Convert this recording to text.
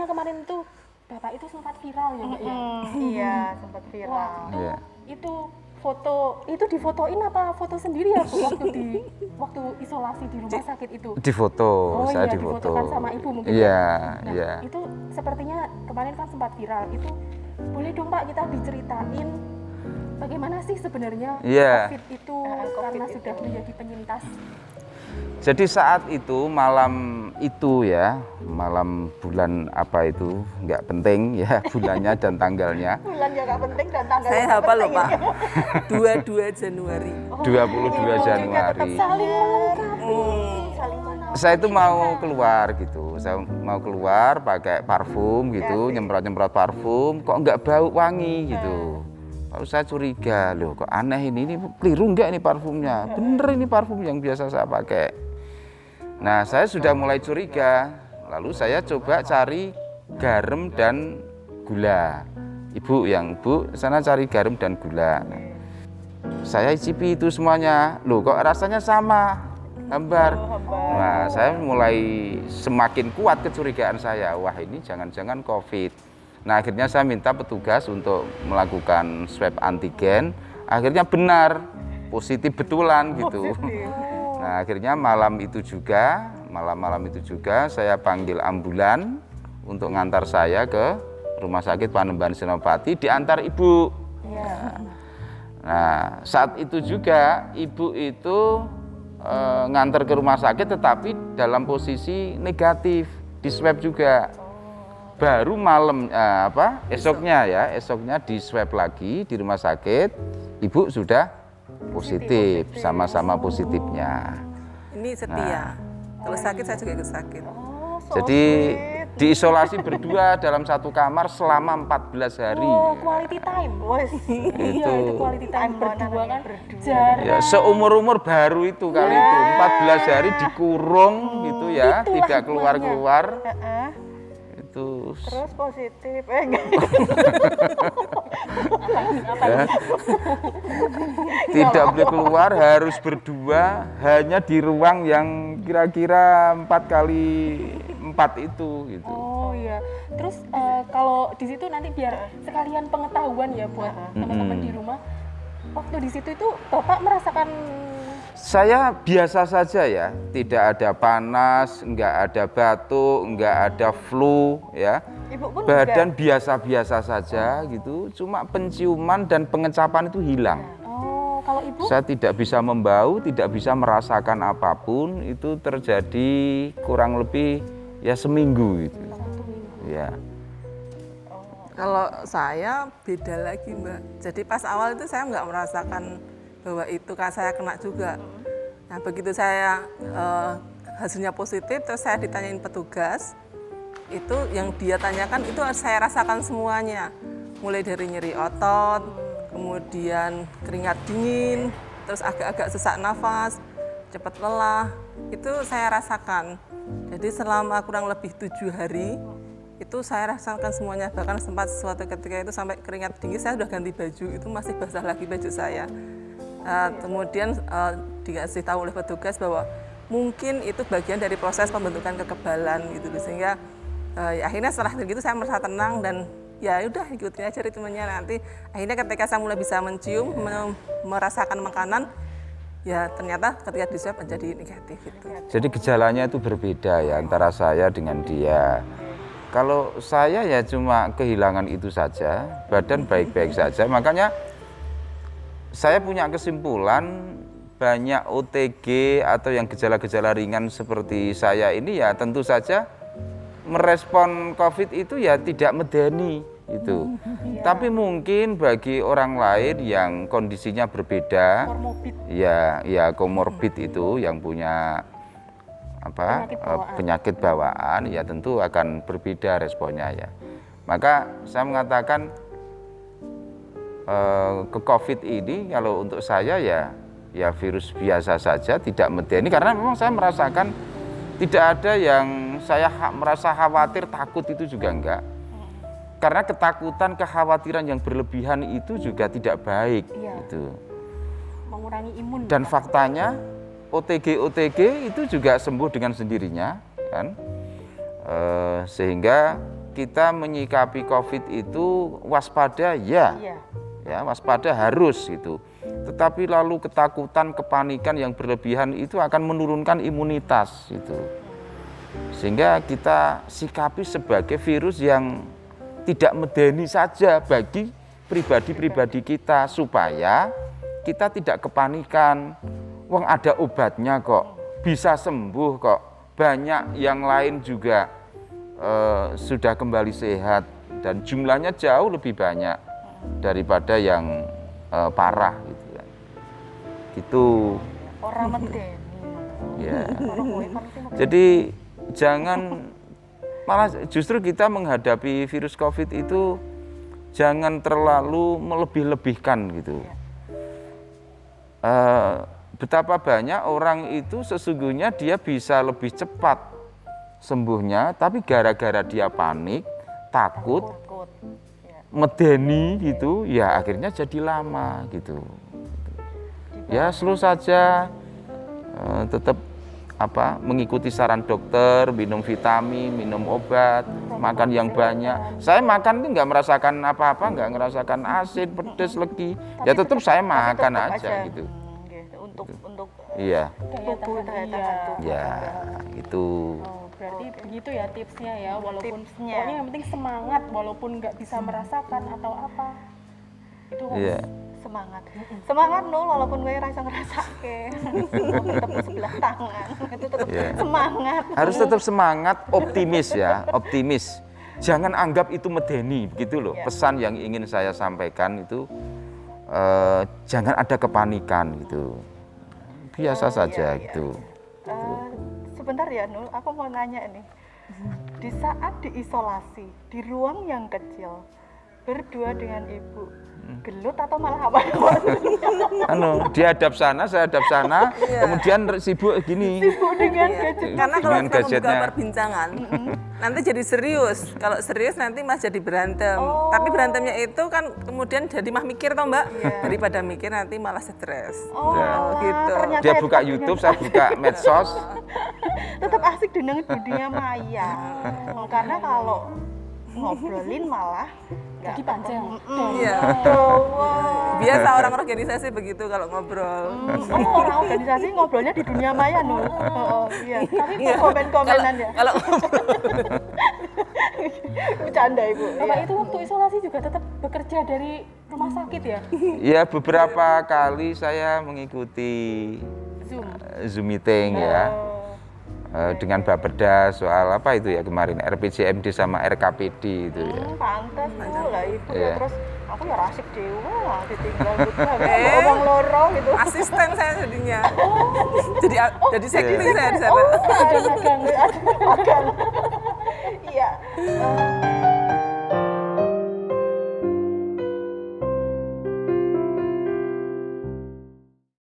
soalnya kemarin itu Bapak itu sempat viral ya Mbak ya. Iya, sempat viral. Wah, itu foto itu difotoin apa foto sendiri ya Bu waktu isolasi di rumah sakit itu? Difoto, Oh saya iya, difoto. difotokan sama Ibu mungkin. Iya, Nah, iya. itu sepertinya kemarin kan sempat viral. Itu boleh dong Pak kita diceritain bagaimana sih sebenarnya Iya. COVID itu karena sudah menjadi penyintas. Jadi saat itu malam itu ya, malam bulan apa itu nggak penting ya bulannya dan tanggalnya. Bulan ya nggak penting dan tanggal. Saya hafal loh Pak. 22 Januari. 22 Januari. Saling melengkapi. Saling mana? Saya itu mau keluar gitu, saya mau keluar pakai parfum gitu, nyemprot-nyemprot parfum, kok nggak bau wangi gitu. Lalu saya curiga, loh kok aneh ini keliru nggak ini parfumnya? Bener ini parfum yang biasa saya pakai. Nah saya sudah mulai curiga, lalu saya coba cari garam dan gula. Ibu sana cari garam dan gula. Saya icipi itu semuanya, loh kok rasanya sama, hambar. Nah saya mulai semakin kuat kecurigaan saya, wah ini jangan-jangan COVID. Nah akhirnya saya minta petugas untuk melakukan swab antigen, akhirnya benar, positif betulan gitu. Nah akhirnya malam itu juga saya panggil ambulan untuk ngantar saya ke Rumah Sakit Panembahan Senopati, diantar ibu. Nah saat itu juga ibu itu ngantar ke rumah sakit tetapi dalam posisi negatif, di swab juga. Baru malam esoknya di swab lagi di rumah sakit, ibu sudah positif, sama-sama positifnya. Ini setia. Kalau sakit saya juga ikut sakit. Jadi diisolasi berdua dalam satu kamar selama 14 hari. Oh, quality time. Iya, itu quality time berdua kan. Jarang. Ya, seumur-umur baru itu kali itu 14 hari dikurung gitu ya, Itulah tidak keluar-keluar. Itu Terus positif, enggak. ya. Tidak boleh keluar, harus berdua hanya di ruang yang kira-kira 4x4 itu gitu. Oh iya. Terus kalau di situ nanti biar sekalian pengetahuan ya buat teman-teman di rumah. Waktu di situ itu Bapak merasakan Saya biasa saja ya, tidak ada panas, enggak ada batuk, enggak ada flu ya. Ibu pun Badan biasa-biasa saja gitu, cuma penciuman dan pengecapan itu hilang. Oh, kalau Ibu Saya tidak bisa membau, tidak bisa merasakan apapun, itu terjadi kurang lebih ya seminggu gitu. 1 minggu. Ya. Kalau saya beda lagi Mbak. Jadi pas awal itu saya nggak merasakan bahwa itu kan saya kena juga. Nah begitu saya hasilnya positif, terus saya ditanyain petugas, itu yang dia tanyakan itu saya rasakan semuanya. Mulai dari nyeri otot, kemudian keringat dingin, terus agak-agak sesak nafas, cepat lelah, itu saya rasakan. Jadi selama kurang lebih 7 hari, itu saya rasakan semuanya. Bahkan sempat suatu ketika itu sampai keringat dingin, saya sudah ganti baju, itu masih basah lagi baju saya. Kemudian dikasih tahu oleh petugas bahwa mungkin itu bagian dari proses pembentukan kekebalan gitu, sehingga akhirnya setelah itu saya merasa tenang dan ya udah ikutin aja ritmenya. Nanti akhirnya ketika saya mulai bisa mencium, merasakan makanan, ya ternyata ketika di swab menjadi negatif gitu. Jadi gejalanya itu berbeda ya antara saya dengan dia. Kalau saya ya cuma kehilangan itu saja, badan baik-baik saja. Makanya saya punya kesimpulan banyak OTG atau yang gejala-gejala ringan seperti saya ini ya tentu saja merespon COVID itu ya tidak medeni itu. Tapi mungkin bagi orang lain yang kondisinya berbeda, komorbid. ya komorbid itu yang punya penyakit bawaan ya tentu akan berbeda responnya ya. Maka saya mengatakan ke COVID ini kalau untuk saya ya virus biasa saja, tidak medeni, karena memang saya merasakan tidak ada yang saya merasa khawatir, takut itu juga enggak. Karena ketakutan, kekhawatiran yang berlebihan itu juga tidak baik gitu. Mengurangi imun. Dan faktanya OTG itu juga sembuh dengan sendirinya kan. Sehingga kita menyikapi COVID itu waspada ya. Iya. Ya, waspada harus gitu. Tetapi lalu ketakutan, kepanikan yang berlebihan itu akan menurunkan imunitas itu. Sehingga kita sikapi sebagai virus yang tidak medeni saja bagi pribadi-pribadi kita supaya kita tidak kepanikan. Wong ada obatnya kok, bisa sembuh kok. Banyak yang lain juga sudah kembali sehat dan jumlahnya jauh lebih banyak daripada yang parah gitu kan. Gitu. Orang medeni. Ya. Orang kuwi pasti medeni. Jadi jangan malah justru kita menghadapi virus COVID itu jangan terlalu melebih-lebihkan gitu. Betapa banyak orang itu sesungguhnya dia bisa lebih cepat sembuhnya, tapi gara-gara dia panik, takut, Takut. Ya. medeni gitu, ya akhirnya jadi lama gitu. Ya slow saja, tetap mengikuti saran dokter, minum vitamin, minum obat, makan yang banyak. Saya makan itu nggak merasakan apa-apa, nggak ngerasakan asin, pedes, legi. Ya tetap saya makan Tetap aja gitu. Gitu. Untuk Iya, Daya tubuh, tahan, daya iya. tahan tubuh. ya gitu. Oh, berarti begitu ya tipsnya ya, walaupun Tipsnya. pokoknya yang penting semangat walaupun nggak bisa merasakan atau apa. Itu harus Iya. semangat. Semangat Nul walaupun gue rasa ngerasake. Tepuk sebelah tangan. Itu tetap Iya. semangat. Harus tetap semangat, optimis ya, optimis. Jangan anggap itu medeni, begitu loh. Ya. Pesan yang ingin saya sampaikan itu jangan ada kepanikan gitu. Biasa saja iya, gitu. Sebentar ya Nul, aku mau nanya nih. Di saat diisolasi di ruang yang kecil berdua dengan ibu, gelut atau malah apa? Dia hadap sana, saya hadap sana, kemudian sibuk gini. Sibuk dengan gadget. Karena kalau Dengan kita membuka gadgetnya. perbincangan, nanti jadi serius. Kalau serius nanti Mas jadi berantem. Tapi berantemnya itu kan kemudian jadi mah mikir toh Mbak. Daripada mikir nanti malah stres. Oh, Ya. alah, Gitu. ternyata Dia itu buka dengan- YouTube, saya buka medsos. tetap asik dengan dunia maya. Karena kalau ngobrolin malah nggak jadi panjang. Iya. Wah. Biasa orang organisasi begitu kalau ngobrol. Oh, orang organisasi ngobrolnya di dunia maya Nul. Oh, iya. Tapi komen-komenan ya. Kalau Bercanda Ibu. Bapak Iya. itu waktu isolasi juga tetap bekerja dari rumah sakit ya? Ya beberapa kali saya mengikuti Zoom. Zoom meeting ya. Dengan Bapeda soal apa itu ya kemarin RPJMD sama RKPD itu ya. Pantes tuh lah Ibu ya. Iya. Terus aku ya rasik dewa lah ditinggal berdua ngomong loro gitu. asisten saya jadinya. Jadi sekli saya di sana. Ada magang. Iya.